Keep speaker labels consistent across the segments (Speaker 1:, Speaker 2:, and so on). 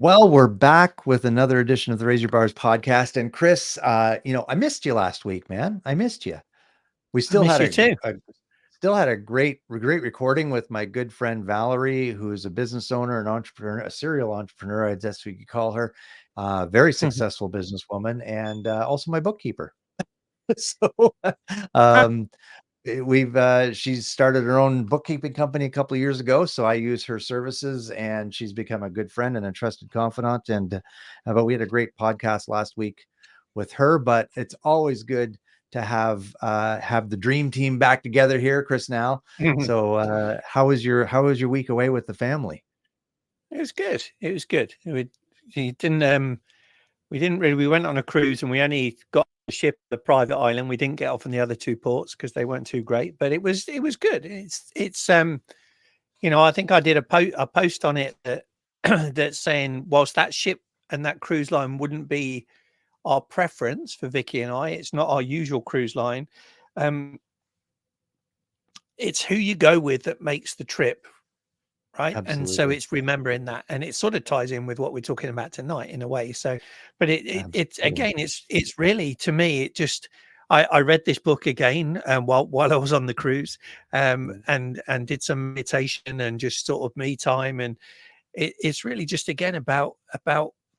Speaker 1: Well, we're back with another edition of the Raise Your Bars podcast. And Chris, I missed you last week, man. I missed you. We
Speaker 2: I
Speaker 1: still
Speaker 2: miss
Speaker 1: had
Speaker 2: you too.
Speaker 1: a great recording with my good friend Valerie, who is a business owner, an entrepreneur, a serial entrepreneur, I guess we could call her. Very successful businesswoman, and also my bookkeeper. so, um, she's started her own bookkeeping company a couple of years ago, so I use her services, and she's become a good friend and a trusted confidant. And but we had a great podcast last week with her. But it's always good to have the dream team back together here, Chris. Now,
Speaker 2: It
Speaker 1: so how was your week away with the family?
Speaker 2: was good. It was good. We didn't we didn't really we went on a cruise and we only got the ship at the private island. We didn't get off on the other two ports because they weren't too great, but it was good. I think I did a post on it that that's saying whilst that ship and that cruise line wouldn't be our preference for Vicky and I, it's not our usual cruise line. Um it's who you go with that makes the trip, right? And so
Speaker 1: Absolutely,
Speaker 2: it's remembering that, and it sort of ties in with what we're talking about tonight in a way. So, but it's
Speaker 1: absolutely.
Speaker 2: again, it's really, to me, it just, I read this book again while I was on the cruise, and did some meditation and just sort of me time, and it's really just again about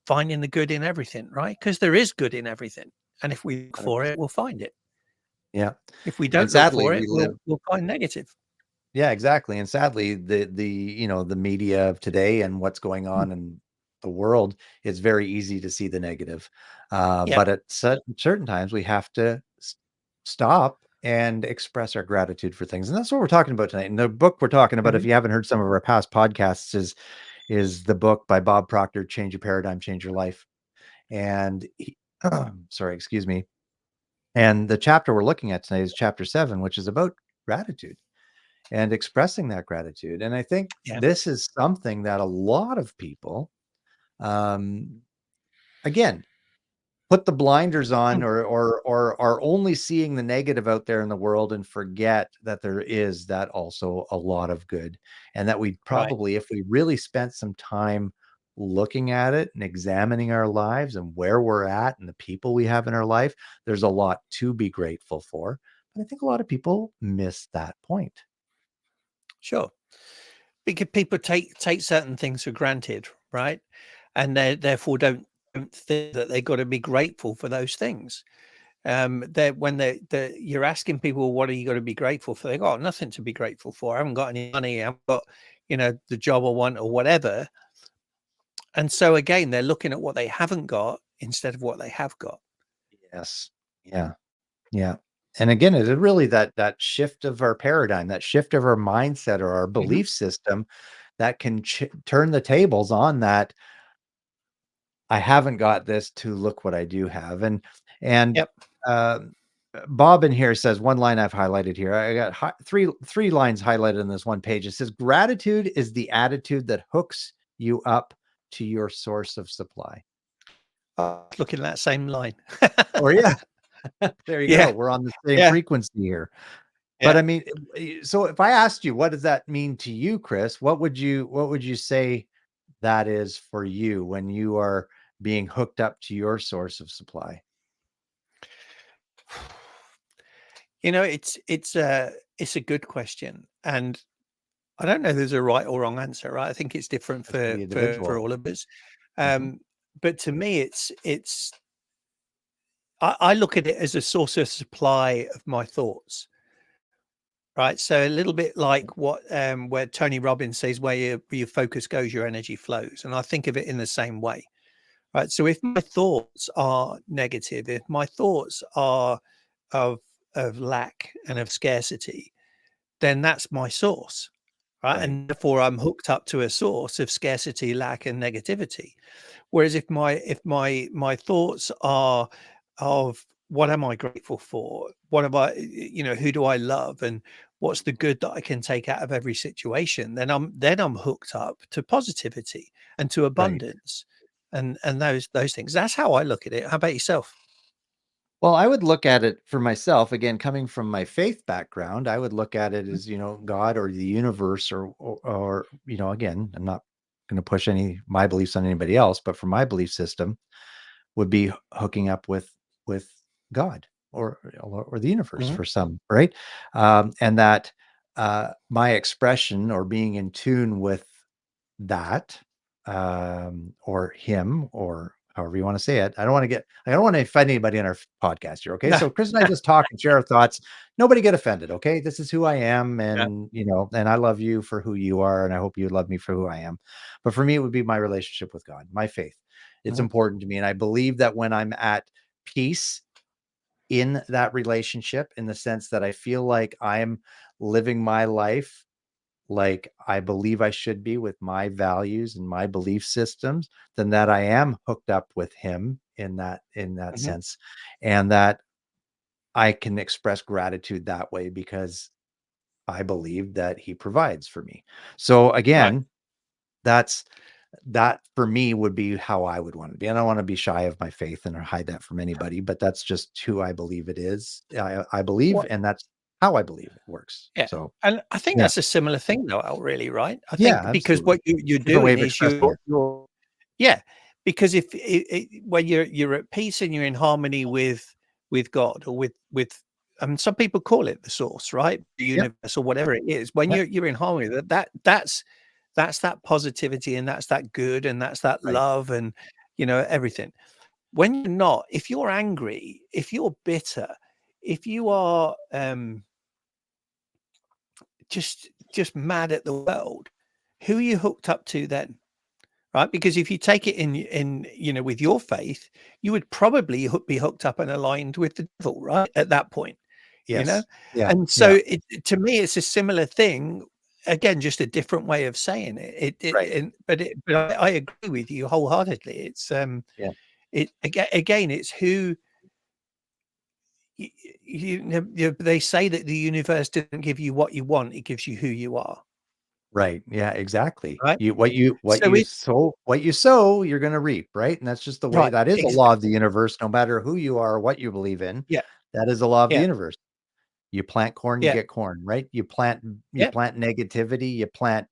Speaker 2: finding the good in everything, right? Because there is good in everything, and if we look for it,
Speaker 1: 100%.
Speaker 2: we'll find it.
Speaker 1: Yeah,
Speaker 2: If we
Speaker 1: and
Speaker 2: don't look
Speaker 1: sadly,
Speaker 2: for
Speaker 1: we
Speaker 2: it,
Speaker 1: live.
Speaker 2: we'll find negative.
Speaker 1: Yeah, exactly. And sadly, the media of today and what's going
Speaker 2: Mm.
Speaker 1: on in the world, it's very easy to see the negative.
Speaker 2: Yep.
Speaker 1: But at certain times, we have to stop and express our gratitude for things, and that's what we're talking about tonight. And the book we're talking about, if
Speaker 2: Hmm.
Speaker 1: you haven't heard some of our past podcasts, is the book by Bob Proctor, "Change Your Paradigm, Change Your Life." And sorry, excuse me. And the chapter we're looking at tonight is chapter 7, which is about gratitude and expressing that gratitude. And I think
Speaker 2: Yeah.
Speaker 1: this is something that a lot of people, um, again, put the blinders on,
Speaker 2: Mm.
Speaker 1: or are only seeing the negative out there in the world and forget that there is that also a lot of good. And that we
Speaker 2: Right.
Speaker 1: probably, if we really spent some time looking at it and examining our lives and where we're at and the people we have in our life, there's a lot to be grateful for. But I think a lot of people miss that point.
Speaker 2: Sure. Because people take certain things for granted, right? And they therefore don't think that they got to be grateful for those things. That when they you're asking people, what are you going to be grateful for? They got nothing to be grateful for. I haven't got any money. I haven't got, the job I want or whatever. And so again, they're looking at what they haven't got instead of what they have got.
Speaker 1: Yes. Yeah. Yeah. And again, it is really that shift of our paradigm, that shift of our mindset or our
Speaker 2: Hmm.
Speaker 1: belief system that can turn the tables on that. I haven't got this, to look what I do have. And
Speaker 2: Yep.
Speaker 1: uh, Bob in here says one line I've highlighted here. I got three lines highlighted in this one page. It says gratitude is the attitude that hooks you up to your source of supply.
Speaker 2: Looking at that same line.
Speaker 1: Or yeah, there you go.
Speaker 2: Yeah.
Speaker 1: We're on the same
Speaker 2: Yeah.
Speaker 1: frequency here. But
Speaker 2: Yeah.
Speaker 1: I mean, so if I asked you, what does that mean to you, Chris? What would you say that is for you when you are being hooked up to your source of supply?
Speaker 2: It's a good question, and I don't know there's a right or wrong answer, right? I think it's different
Speaker 1: That's for
Speaker 2: for
Speaker 1: the
Speaker 2: for
Speaker 1: individual.
Speaker 2: all of us.
Speaker 1: Mhm.
Speaker 2: Um, but to me, I look at it as a source of supply of my thoughts, right? So a little bit like what where Tony Robbins says, where your focus goes, your energy flows, and I think of it in the same way, right? So if my thoughts are negative, if my thoughts are of lack and of scarcity, then that's my source, right?
Speaker 1: Right.
Speaker 2: And therefore, I'm hooked up to a source of scarcity, lack, and negativity. Whereas if my thoughts are of what am I grateful for? What am I, who do I love, and what's the good that I can take out of every situation? Then I'm hooked up to positivity and to
Speaker 1: Right.
Speaker 2: abundance, and those things. That's how I look at it. How about yourself?
Speaker 1: Well, I would look at it for myself, again, coming from my faith background. I would look at it
Speaker 2: Mhm.
Speaker 1: as, God or the universe, or again, I'm not going to push any my beliefs on anybody else, but for my belief system would be hooking up with God or the universe
Speaker 2: Mhm.
Speaker 1: for some, right? And that my expression or being in tune with that, or him, or however you want to say it. I don't want to offend anybody on our podcast here. Okay.
Speaker 2: No.
Speaker 1: So Chris and I just talk and share our thoughts. Nobody get offended. Okay. This is who I am.
Speaker 2: Yeah.
Speaker 1: And, and I love you for who you are. And I hope you love me for who I am. But for me, it would be my relationship with God, my faith. It's
Speaker 2: Mhm.
Speaker 1: important to me. And I believe that when I'm at peace in that relationship, in the sense that I feel like I'm living my life like I believe I should be with my values and my belief systems, then that I am hooked up with him in that
Speaker 2: Mhm.
Speaker 1: sense, and that I can express gratitude that way because I believe that he provides for me. So
Speaker 2: Right.
Speaker 1: again, that's that for me would be how I would want to be. I don't want to be shy of my faith and or hide that from anybody, but that's just who I believe it is. I believe,
Speaker 2: What
Speaker 1: and that's how I believe it works.
Speaker 2: Yeah,
Speaker 1: So
Speaker 2: and I think
Speaker 1: yeah,
Speaker 2: that's a similar thing though, Al, really, right? I
Speaker 1: yeah,
Speaker 2: think because
Speaker 1: absolutely.
Speaker 2: what you're
Speaker 1: Different way
Speaker 2: doing
Speaker 1: of
Speaker 2: is
Speaker 1: expressing it.
Speaker 2: you're yeah, because if when you're at peace and you're in harmony with God or with some people call it the source, right? The
Speaker 1: Yep.
Speaker 2: universe or whatever it is. When
Speaker 1: Yep.
Speaker 2: you're in harmony with that's that positivity and that's that good and that's that
Speaker 1: Right.
Speaker 2: love and everything. When you're not, if you're angry, if you're bitter, if you are just mad at the world, who are you hooked up to then? Right? Because if you take it in with your faith, you would probably be hooked up and aligned with the devil, right? At that point, you know?
Speaker 1: Yes. Yeah.
Speaker 2: And so
Speaker 1: Yeah.
Speaker 2: to me, it's a similar thing. Again, just a different way of saying it.
Speaker 1: Right.
Speaker 2: But I agree with you wholeheartedly. It's
Speaker 1: Yeah.
Speaker 2: again, it's who they say that the universe didn't give you what you want; it gives you who you are,
Speaker 1: Right. Yeah, exactly.
Speaker 2: right?
Speaker 1: What
Speaker 2: So
Speaker 1: you
Speaker 2: it
Speaker 1: sow, you're gonna reap, right? And that's just the way
Speaker 2: right,
Speaker 1: that is a law of the
Speaker 2: exactly.
Speaker 1: universe, no matter who you are or what you believe in.
Speaker 2: Yeah,
Speaker 1: That is a law of the
Speaker 2: yeah,
Speaker 1: universe. You plant corn, you
Speaker 2: yeah,
Speaker 1: get corn, right? You
Speaker 2: yeah,
Speaker 1: plant negativity, you plant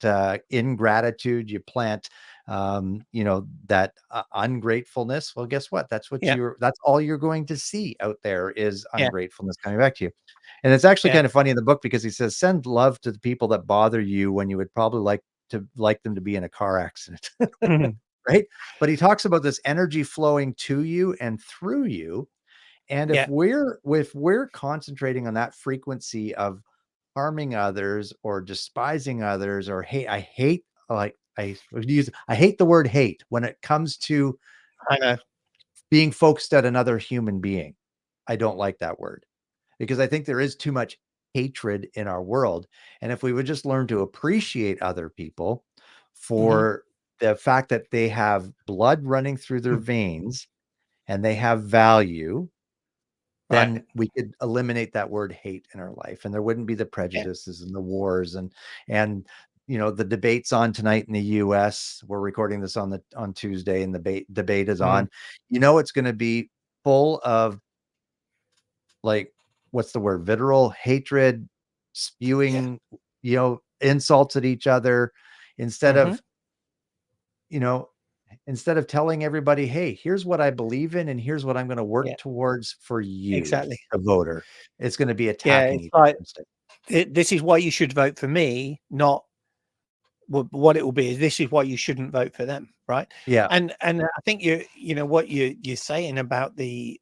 Speaker 1: ingratitude, you plant that ungratefulness. Well, guess what?
Speaker 2: yeah,
Speaker 1: That's all you're going to see out there is
Speaker 2: yeah,
Speaker 1: ungratefulness coming back to you. And it's actually
Speaker 2: yeah.
Speaker 1: kind of funny in the book because he says, send love to the people that bother you when you would probably like them to be in a car accident.
Speaker 2: Mhm.
Speaker 1: Right. But he talks about this energy flowing to you and through you, and
Speaker 2: Yeah.
Speaker 1: if we're concentrating on that frequency of harming others or despising others or hate, I hate like I hate the word hate when it comes to
Speaker 2: I know.
Speaker 1: being focused at another human being. I don't like that word because I think there is too much hatred in our world. And if we would just learn to appreciate other people
Speaker 2: Mhm.
Speaker 1: for the fact that they have blood running through their
Speaker 2: Mm.
Speaker 1: veins and they have value,
Speaker 2: Right.
Speaker 1: then we could eliminate that word hate in our life, and there wouldn't be the
Speaker 2: Yeah.
Speaker 1: prejudices and the wars and the debates on tonight in the US. We're recording this on Tuesday, and the debate is
Speaker 2: Mhm.
Speaker 1: on. It's going to be full of, like, what's the word? Vitriol, hatred,
Speaker 2: Yeah.
Speaker 1: spewing, insults at each other, instead
Speaker 2: Mhm.
Speaker 1: of, you know, instead of telling everybody, hey, here's what I believe in, and here's what I'm going to work
Speaker 2: Yeah.
Speaker 1: towards for you,
Speaker 2: Exactly.
Speaker 1: the voter. It's going to be
Speaker 2: Yeah,
Speaker 1: attacking
Speaker 2: it's
Speaker 1: each
Speaker 2: like,
Speaker 1: other instead.
Speaker 2: this is why you should vote for me, not what it will be is this is why you shouldn't vote for them, right?
Speaker 1: Yeah.
Speaker 2: And I think what you're saying about the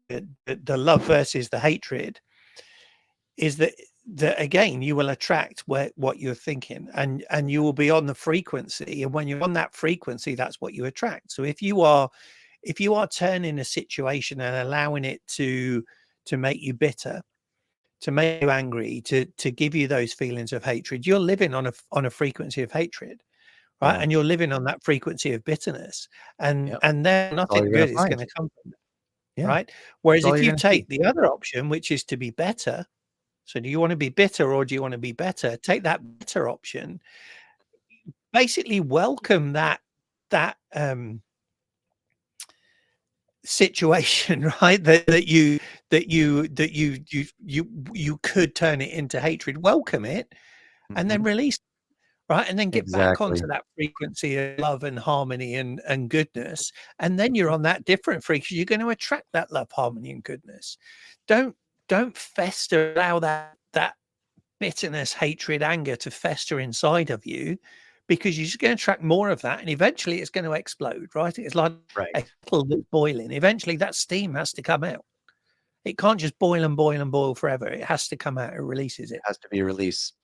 Speaker 2: the love versus the hatred is that again you will attract what you're thinking and you will be on the frequency, and when you're on that frequency that's what you attract. So if you are turning a situation and allowing it to make you bitter, to make you angry, to give you those feelings of hatred, you're living on a frequency of hatred, right?
Speaker 1: Yeah.
Speaker 2: And you're living on that frequency of bitterness, and
Speaker 1: Yep.
Speaker 2: and then
Speaker 1: That's all
Speaker 2: nothing
Speaker 1: you're going
Speaker 2: good
Speaker 1: to
Speaker 2: is
Speaker 1: find.
Speaker 2: going to come from it,
Speaker 1: Yeah.
Speaker 2: right? Whereas
Speaker 1: That's all
Speaker 2: if
Speaker 1: you're
Speaker 2: you
Speaker 1: going to see.
Speaker 2: take the other option, which is to be better, so do you want to be bitter or do you want to be better? Take that better option. Basically welcome that situation, right? That you could turn it into hatred. Welcome it and then
Speaker 1: Mhm.
Speaker 2: release, right? And then get back onto
Speaker 1: Exactly.
Speaker 2: that frequency of love and harmony and goodness, and then you're on that different frequency. You're going to attract that love, harmony, and goodness. Don't don't fester, allow that bitterness, hatred, anger to fester inside of you, because you're just going to attract more of that, and eventually it's going to explode, right? It's like a
Speaker 1: Right.
Speaker 2: kettle that's boiling. Eventually, that steam has to come out. It can't just boil and boil and boil forever. It has to come out. It releases it.
Speaker 1: Has to be released.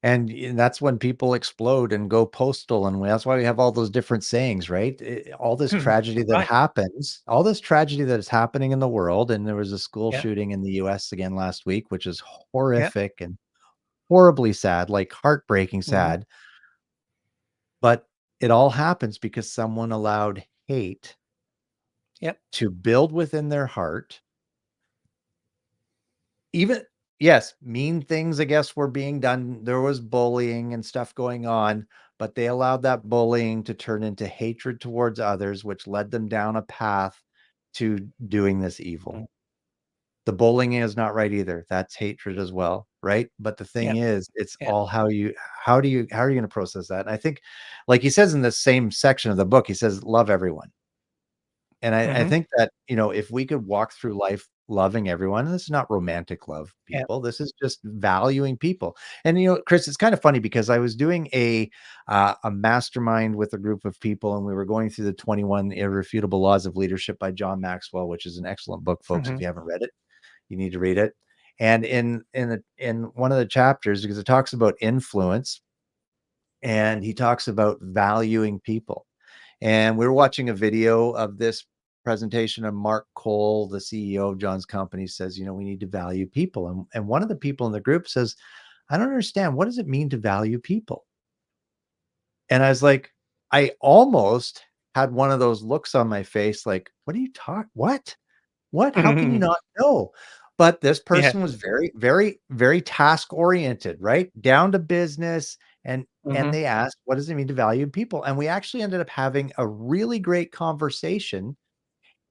Speaker 1: And that's when people explode and go postal, and that's why we have all those different sayings, right? All this tragedy that
Speaker 2: Right.
Speaker 1: happens, all this tragedy that is happening in the world, and there was a school
Speaker 2: Yeah.
Speaker 1: shooting in the US again last week, which is
Speaker 2: Yeah.
Speaker 1: horrific and horribly sad, like heartbreaking
Speaker 2: Hmm.
Speaker 1: sad, but it all happens because someone allowed hate
Speaker 2: Yep.
Speaker 1: to build within their heart. Even yes, mean things, I guess, were being done. There was bullying and stuff going on, but they allowed that bullying to turn into hatred towards others, which led them down a path to doing this evil.
Speaker 2: Mm.
Speaker 1: The bullying is not right either. That's hatred as well, right? But the thing
Speaker 2: Yep.
Speaker 1: is, it's
Speaker 2: Yeah.
Speaker 1: all how are you gonna process that? And I think, like he says in the same section of the book, he says, "Love everyone." And I
Speaker 2: Hmm.
Speaker 1: think that, if we could walk through life loving everyone, and this is not romantic love
Speaker 2: Yeah.
Speaker 1: people, this is just valuing people. And, Chris, it's kind of funny because I was doing a mastermind with a group of people, and we were going through the 21 Irrefutable Laws of Leadership by John Maxwell, which is an excellent book, folks. If
Speaker 2: Hmm.
Speaker 1: you haven't read it, you need to read it. And in one of the chapters, because it talks about influence, and he talks about valuing people, and we were watching a video of this presentation, and Mark Cole, the CEO of John's company, says, we need to value people. And one of the people in the group says, I don't understand. What does it mean to value people? And I was like, I almost had one of those looks on my face, like, what are you talking? What? What? How can you not know? But this
Speaker 2: Yeah.
Speaker 1: person was very, very, very task oriented, right? Down to business. And
Speaker 2: Hmm.
Speaker 1: they asked, what does it mean to value people? And we actually ended up having a really great conversation.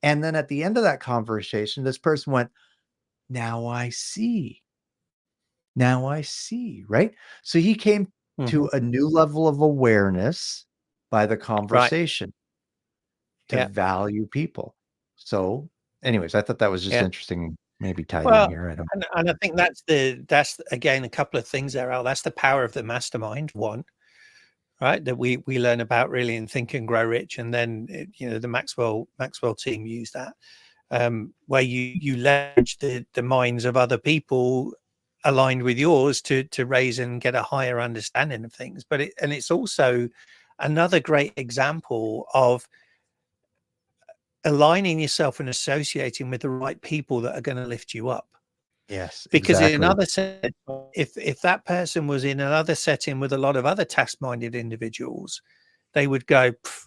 Speaker 1: And then at the end of that conversation, this person went, now I see. Now I see. Right. So he came
Speaker 2: Hmm.
Speaker 1: to a new level of awareness by the
Speaker 2: Right.
Speaker 1: conversation to
Speaker 2: Yeah.
Speaker 1: value people. So, anyways, I thought that was just
Speaker 2: Yeah.
Speaker 1: interesting, maybe tied in
Speaker 2: Well,
Speaker 1: here. I don't.
Speaker 2: and I think that's again a couple of things there, Al. That's the power of the mastermind. One, right, that we learn about really in Think and Grow Rich, and then the Maxwell team use that, where you leverage the minds of other people aligned with yours to raise and get a higher understanding of things. But it's also another great example of aligning yourself and associating with the right people that are going to lift you up.
Speaker 1: Yes,
Speaker 2: Because in
Speaker 1: exactly.
Speaker 2: another setting, if that person was in another setting with a lot of other task-minded individuals, they would go, "Pff,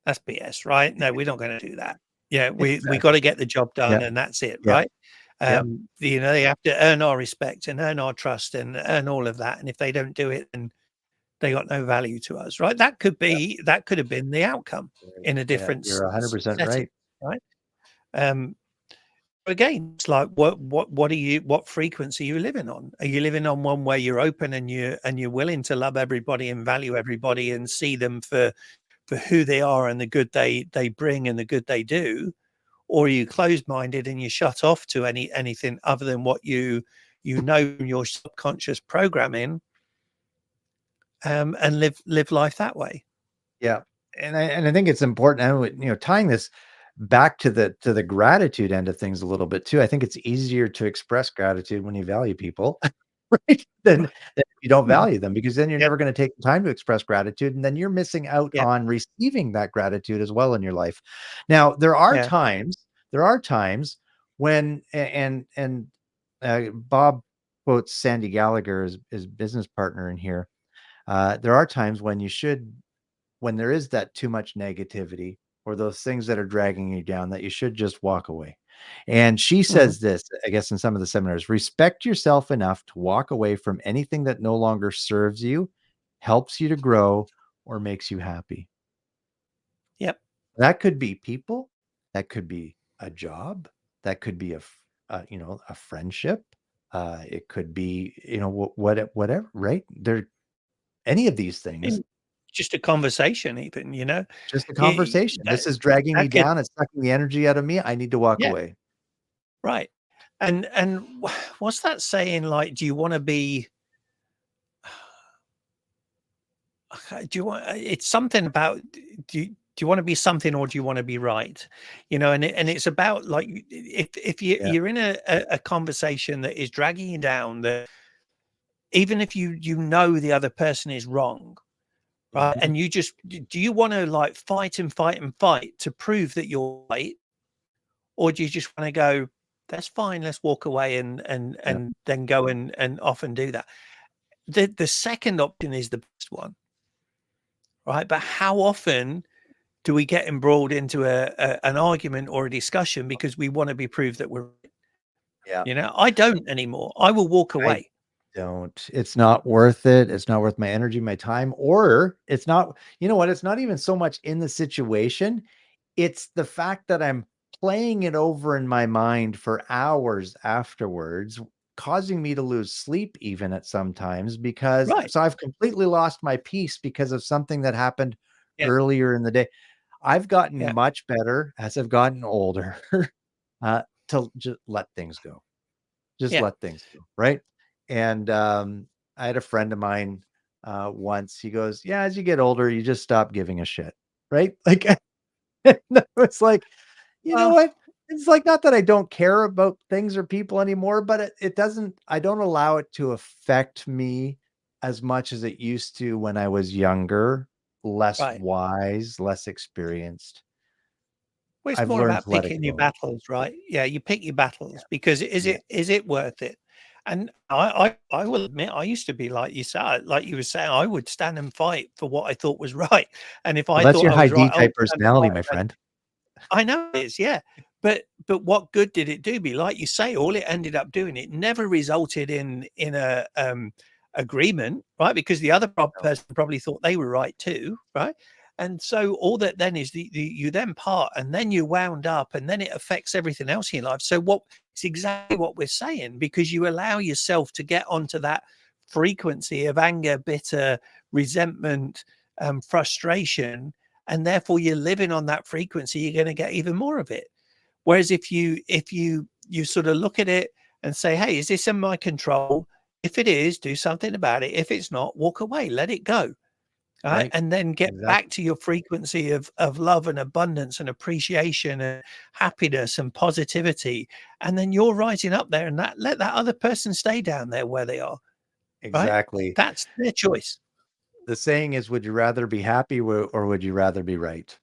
Speaker 2: that's BS, right? No, we're not going to do that. Yeah, we got
Speaker 1: Exactly.
Speaker 2: to get the job done,
Speaker 1: Yep,
Speaker 2: and that's it,
Speaker 1: yep,
Speaker 2: right?"
Speaker 1: yep,
Speaker 2: They have to earn our respect and earn our trust and earn all of that. And if they don't do it, then they got no value to us, right?
Speaker 1: yep.
Speaker 2: That could have been the outcome
Speaker 1: Right.
Speaker 2: in a
Speaker 1: Yeah,
Speaker 2: different
Speaker 1: you're 100%
Speaker 2: setting,
Speaker 1: right.
Speaker 2: right? Um, Again, it's like what frequency are you living on? Are you living on one where you're open and you're willing to love everybody and value everybody and see them for who they are and the good they bring and the good they do? Or are you closed minded and you shut off to anything other than what you know from your subconscious programming, and live life that way?
Speaker 1: Yeah, and I think it's important, and tying this back to the gratitude end of things a little bit too. I think it's easier to express gratitude when you value people, right? Than
Speaker 2: Right.
Speaker 1: if you don't
Speaker 2: Mhm.
Speaker 1: value them, because then you're
Speaker 2: Yep.
Speaker 1: never going to take the time to express gratitude, and then you're missing out
Speaker 2: Yep.
Speaker 1: on receiving that gratitude as well in your life. Now,
Speaker 2: Yeah.
Speaker 1: there are times when, and Bob quotes Sandy Gallagher, his business partner in here. There are times when when there is that too much negativity or those things that are dragging you down, that you should just walk away. And she
Speaker 2: Mhm.
Speaker 1: says this, I guess, in some of the seminars: respect yourself enough to walk away from anything that no longer serves you, helps you to grow, or makes you happy.
Speaker 2: Yep.
Speaker 1: That could be people, that could be a job, that could be a friendship. It could be, whatever, right? There, any of these things.
Speaker 2: In just a conversation even, you know?
Speaker 1: Just a
Speaker 2: You
Speaker 1: conversation.
Speaker 2: that
Speaker 1: This is dragging me
Speaker 2: that could
Speaker 1: down, it's sucking the energy out of me, I need to walk
Speaker 2: yeah,
Speaker 1: away.
Speaker 2: right. And what's that saying like, do you wanna be do you want it's something about do you wanna be something or do you wanna be right? You know, and it's about like if
Speaker 1: Yeah.
Speaker 2: you're in a conversation that is dragging you down, that even if you know the other person is wrong, right?
Speaker 1: Mhm.
Speaker 2: And you just do you wanna like fight and fight and fight to prove that you're right? Or do you just wanna go, "That's fine, let's walk away,"
Speaker 1: Yeah.
Speaker 2: and then go and off and do that? The second option is the best one, right? But how often do we get embroiled into an argument or a discussion because we wanna be proved that we're right,
Speaker 1: Yeah.
Speaker 2: you know? I don't anymore. I will walk
Speaker 1: I
Speaker 2: away.
Speaker 1: don't. It's not worth it. It's not worth my energy, my time, or it's not, you know what? It's not even so much in the situation. It's the fact that I'm playing it over in my mind for hours afterwards, causing me to lose sleep even at sometimes because
Speaker 2: Right.
Speaker 1: so I've completely lost my peace because of something that happened
Speaker 2: Yeah,
Speaker 1: earlier in the day. I've gotten
Speaker 2: yeah,
Speaker 1: much better as I've gotten older, to just let things go. Just
Speaker 2: yeah.
Speaker 1: let things go, right? And, I had a friend of mine, once, he goes, "Yeah, as you get older, you just stop giving a shit." Right? Like, it's like, you know
Speaker 2: Well,
Speaker 1: what? It's like, not that I don't care about things or people anymore, but it doesn't I don't allow it to affect me as much as it used to when I was younger, less
Speaker 2: right.
Speaker 1: wise, less experienced.
Speaker 2: Well, it's
Speaker 1: I've
Speaker 2: more
Speaker 1: learned
Speaker 2: about
Speaker 1: to let it
Speaker 2: picking your
Speaker 1: go.
Speaker 2: battles, right? Yeah, you pick your battles because
Speaker 1: Yeah.
Speaker 2: is it worth it? And I will admit I used to be like you said, like you were saying, I would stand and fight for what I thought was right. And if
Speaker 1: Well,
Speaker 2: I
Speaker 1: that's
Speaker 2: thought
Speaker 1: your
Speaker 2: I
Speaker 1: high
Speaker 2: was right,
Speaker 1: D
Speaker 2: I would
Speaker 1: type
Speaker 2: stand and
Speaker 1: personality,
Speaker 2: fight
Speaker 1: my
Speaker 2: against
Speaker 1: friend.
Speaker 2: I know it is, yeah. But what good did it do me? Like you say, all it ended up doing, it never resulted in a agreement, right? Because the other
Speaker 1: No.
Speaker 2: person probably thought they were right too, right? And so all that then is you then part and then you wound up and then it affects everything else in your life. So what it's exactly what we're saying because you allow yourself to get onto that frequency of anger, bitter, resentment, frustration, and therefore you're living on that frequency, you're going to get even more of it. Whereas if you sort of look at it and say, hey, is this in my control? If it is, do something about it. If it's not, walk away, let it go. Right?
Speaker 1: Right.
Speaker 2: And then get back
Speaker 1: Exactly.
Speaker 2: to your frequency of love and abundance and appreciation and happiness and positivity. And then you're rising up there and that let that other person stay down there where they are. Right?
Speaker 1: Exactly.
Speaker 2: That's their choice.
Speaker 1: The saying is, would you rather be happy or would you rather be right?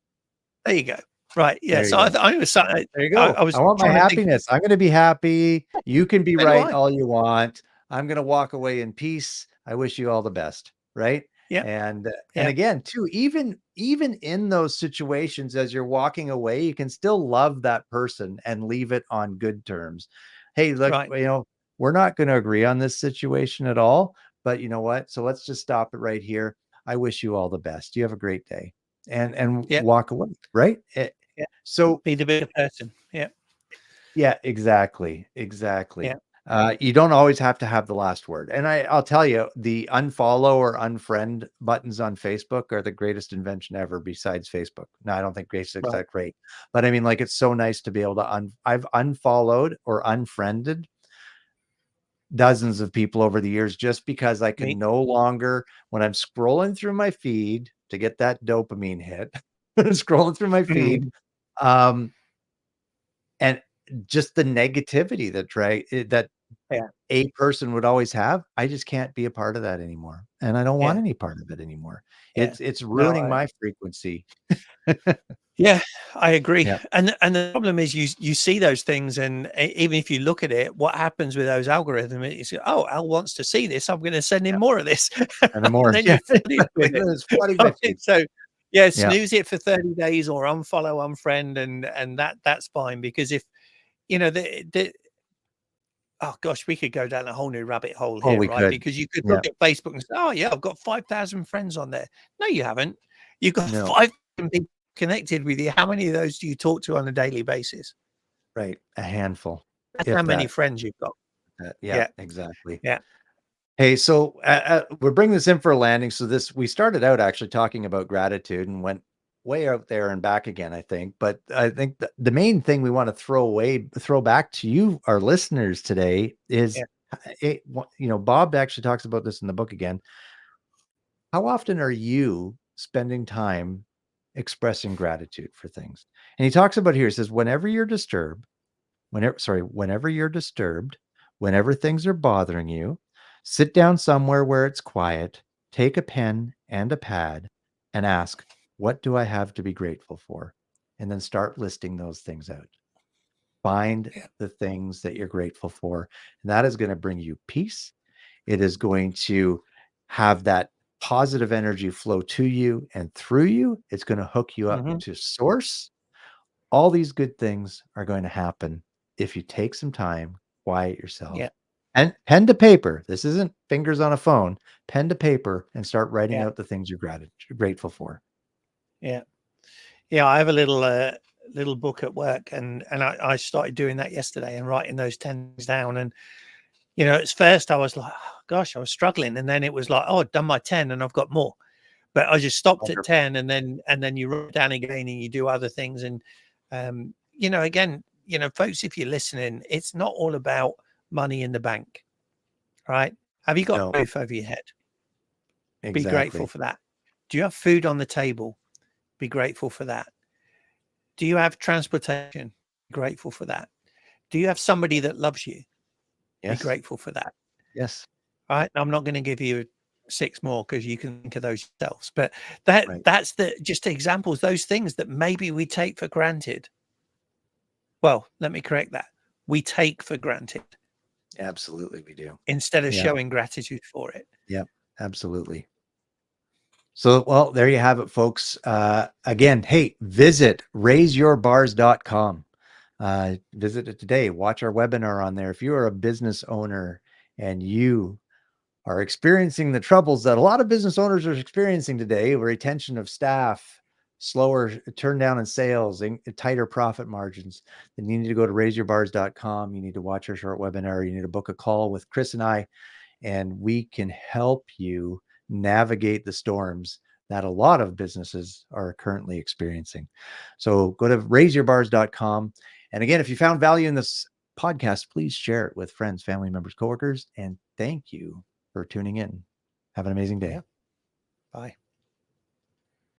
Speaker 2: There you go. Right. Yeah.
Speaker 1: There
Speaker 2: So
Speaker 1: you go.
Speaker 2: I was
Speaker 1: There you
Speaker 2: I
Speaker 1: go. I
Speaker 2: was
Speaker 1: want my
Speaker 2: trying to think.
Speaker 1: happiness. I'm gonna be happy. You can be
Speaker 2: So do
Speaker 1: right
Speaker 2: I.
Speaker 1: all you want. I'm gonna walk away in peace. I wish you all the best, right?
Speaker 2: Yeah.
Speaker 1: And
Speaker 2: Yeah.
Speaker 1: again, too, even in those situations as you're walking away, you can still love that person and leave it on good terms. Hey, look,
Speaker 2: Right.
Speaker 1: we're not gonna agree on this situation at all, but you know what? So let's just stop it right here. I wish you all the best. You have a great day. And
Speaker 2: Yeah.
Speaker 1: walk away, right?
Speaker 2: Yeah.
Speaker 1: So
Speaker 2: Be the bigger person. Yeah.
Speaker 1: yeah, exactly, exactly.
Speaker 2: Yeah.
Speaker 1: You don't always have to have the last word, and I'll tell you, the unfollow or unfriend buttons on Facebook are the greatest invention ever besides Facebook. No, I don't think Facebook's
Speaker 2: Right.
Speaker 1: that great, but I mean, like, it's so nice to be able to I've unfollowed or unfriended dozens of people over the years just because I
Speaker 2: Me.
Speaker 1: can no longer when I'm scrolling through my feed to get that dopamine hit, scrolling through my feed,
Speaker 2: Mhm.
Speaker 1: um, and just the negativity that
Speaker 2: Yeah.
Speaker 1: a person would always have, I just can't be a part of that anymore, and I don't want
Speaker 2: Yeah.
Speaker 1: any part of it anymore.
Speaker 2: Yeah.
Speaker 1: It's
Speaker 2: No,
Speaker 1: ruining my frequency.
Speaker 2: yeah, I agree.
Speaker 1: Yeah,
Speaker 2: And the problem is you see those things and even if you look at it, what happens with those algorithms is, oh, Al wants to see this. I'm going to send him
Speaker 1: yeah,
Speaker 2: more of this.
Speaker 1: and the
Speaker 2: And
Speaker 1: more
Speaker 2: then
Speaker 1: yeah,
Speaker 2: you're flooded
Speaker 1: exactly,
Speaker 2: with it.
Speaker 1: it's flooding my
Speaker 2: Right?
Speaker 1: feed.
Speaker 2: So yeah,
Speaker 1: Yeah,
Speaker 2: snooze it for 30 days or unfollow, unfriend, and that's fine because if you know the oh gosh, we could go down a whole new rabbit hole
Speaker 1: oh,
Speaker 2: here,
Speaker 1: we
Speaker 2: right?
Speaker 1: could.
Speaker 2: Because you could
Speaker 1: Yeah,
Speaker 2: look at Facebook and say, "Oh yeah, I've got 5,000 friends on there." No, you haven't. You've got
Speaker 1: no,
Speaker 2: 5,000 people connected with you. How many of those do you talk to on a daily basis?
Speaker 1: right, a handful,
Speaker 2: That's how
Speaker 1: if
Speaker 2: many
Speaker 1: that,
Speaker 2: friends you've got.
Speaker 1: yeah,
Speaker 2: Yeah,
Speaker 1: exactly.
Speaker 2: yeah,
Speaker 1: Hey, so we're bringing this in for a landing. So we started out actually talking about gratitude and went way out there and back again, I think. But I think the main thing we want to throw back to you, our listeners today, is
Speaker 2: Yeah.
Speaker 1: Bob actually talks about this in the book again. How often are you spending time expressing gratitude for things? And he talks about here, he says, whenever you're disturbed, whenever things are bothering you, sit down somewhere where it's quiet, take a pen and a pad, and ask, what do I have to be grateful for? And then start listing those things out. Find
Speaker 2: Yeah.
Speaker 1: the things that you're grateful for. And that is going to bring you peace. It is going to have that positive energy flow to you and through you. It's going to hook you up
Speaker 2: Hmm.
Speaker 1: to source. All these good things are going to happen if you take some time, quiet yourself,
Speaker 2: Yeah.
Speaker 1: and pen to paper. This isn't fingers on a phone, pen to paper, and start writing
Speaker 2: Yeah.
Speaker 1: out the things you're grateful for.
Speaker 2: Yeah. Yeah. I have a little book at work, and I started doing that yesterday and writing those 10 things down. And at first I was like, oh, gosh, I was struggling, and then it was like, oh, I've done my 10 and I've got more. But I just stopped at
Speaker 1: Wonderful.
Speaker 2: 10, and then you write down again and you do other things. And again, folks, if you're listening, it's not all about money in the bank, right? Have you got
Speaker 1: No,
Speaker 2: a roof over your head? Be grateful
Speaker 1: exactly.
Speaker 2: for that. Do you have food on the table? Be grateful for that. Do you have transportation? Be grateful for that. Do you have somebody that loves you? Be
Speaker 1: Yes.
Speaker 2: grateful for that.
Speaker 1: Yes.
Speaker 2: Right? I'm not going to give you six more because you can think of those yourselves. But that
Speaker 1: Right.
Speaker 2: that's the just examples, those things that maybe we take for granted. Well, let me correct that. We take for granted
Speaker 1: Absolutely, we do.
Speaker 2: instead of
Speaker 1: Yeah.
Speaker 2: showing gratitude for it.
Speaker 1: Yep. Absolutely. So, well, there you have it, folks. Again, hey, visit raiseyourbars.com. Visit it today. Watch our webinar on there. If you are a business owner and you are experiencing the troubles that a lot of business owners are experiencing today, retention of staff, slower turn down in sales, and tighter profit margins, then you need to go to raiseyourbars.com. You need to watch our short webinar. You need to book a call with Chris and I, and we can help you navigate the storms that a lot of businesses are currently experiencing. So go to raiseyourbars.com. And again, if you found value in this podcast, please share it with friends, family members, coworkers. And thank you for tuning in. Have an amazing day.
Speaker 2: Yeah. Bye.